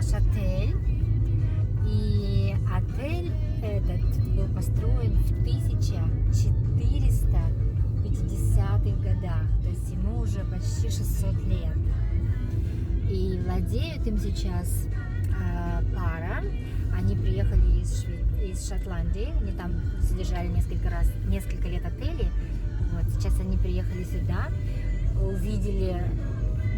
наш отель. И отель этот был построен в 1450-х годах. То есть ему уже почти 600 лет. И владеют им сейчас пара. Они приехали из Шотландии. Они там содержали несколько лет отелей. Вот, сейчас они приехали сюда,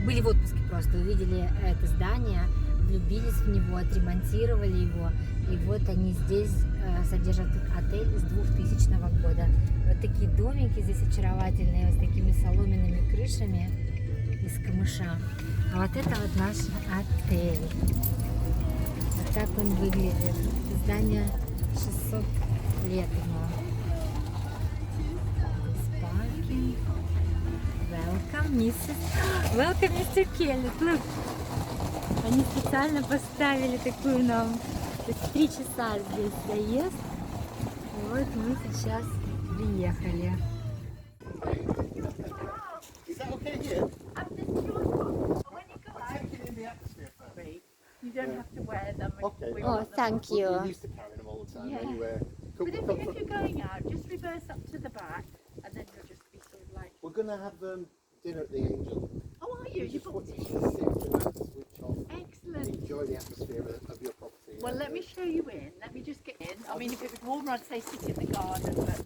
были в отпуске просто, увидели это здание, влюбились в него, отремонтировали его. И вот они здесь содержат отель с 2000 года. Вот такие домики здесь очаровательные, с такими соломенными крышами из камыша. А вот это вот наш отель. Вот так он выглядит. Здание 600 лет ему. Welcome, Mr. Kelly. Look. Они специально поставили такую нам. То есть 3 часа здесь заезд. И вот мы сейчас приехали. Oh, thank you. We used to carry them all the time anyway. But if you're going out, just reverse up to the back, and then you'll just be sort of like. We're gonna have dinner at the Angel. Oh, are you? You booked it. Switch off. Excellent. Enjoy the atmosphere of your property. Well, let me show you in. Let me just get in. I mean, if it was warmer, I'd say sit in the garden, but.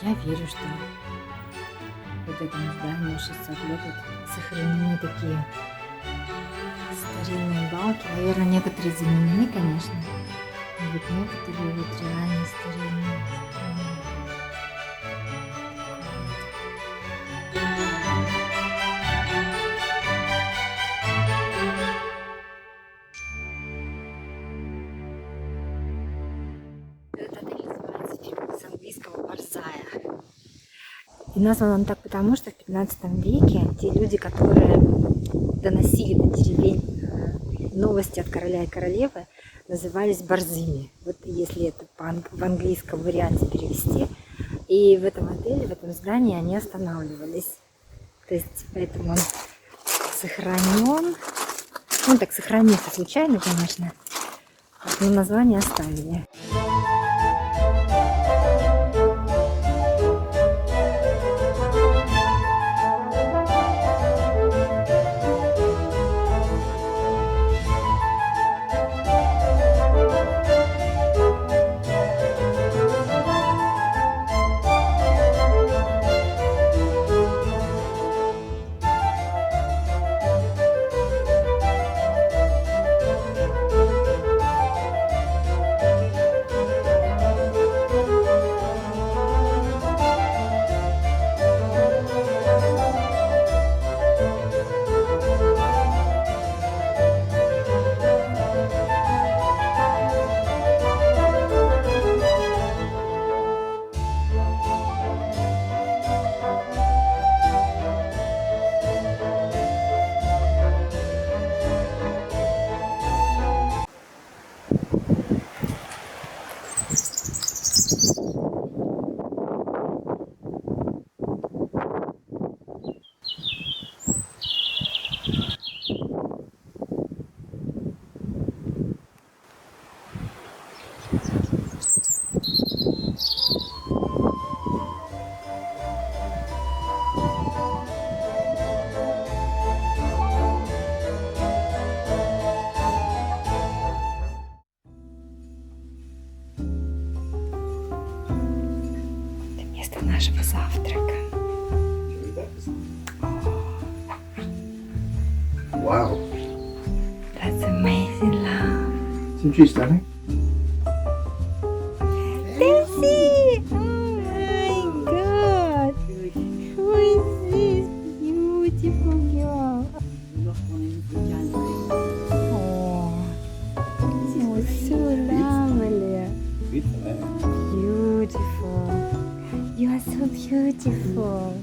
Я верю, что вот этому зданию 600 лет сохранены такие старинные балки. Наверное, некоторые заменены, конечно. Но вот некоторые вот реально старинные. Этот отель называется с английского «Борзая». И назван он так потому, что в 15 веке те люди, которые доносили до деревень новости от короля и королевы, назывались борзыми. Вот если это в английском варианте перевести. И в этом отеле, в этом здании они останавливались. То есть поэтому он сохранен. Он так сохранился случайно, конечно, но название оставили. место нашего завтрака. Wow. That's amazing, love. Some juice, Danny. Daisy! Oh my god! Who is this beautiful girl? Oh, so lovely. Beautiful. You are so beautiful.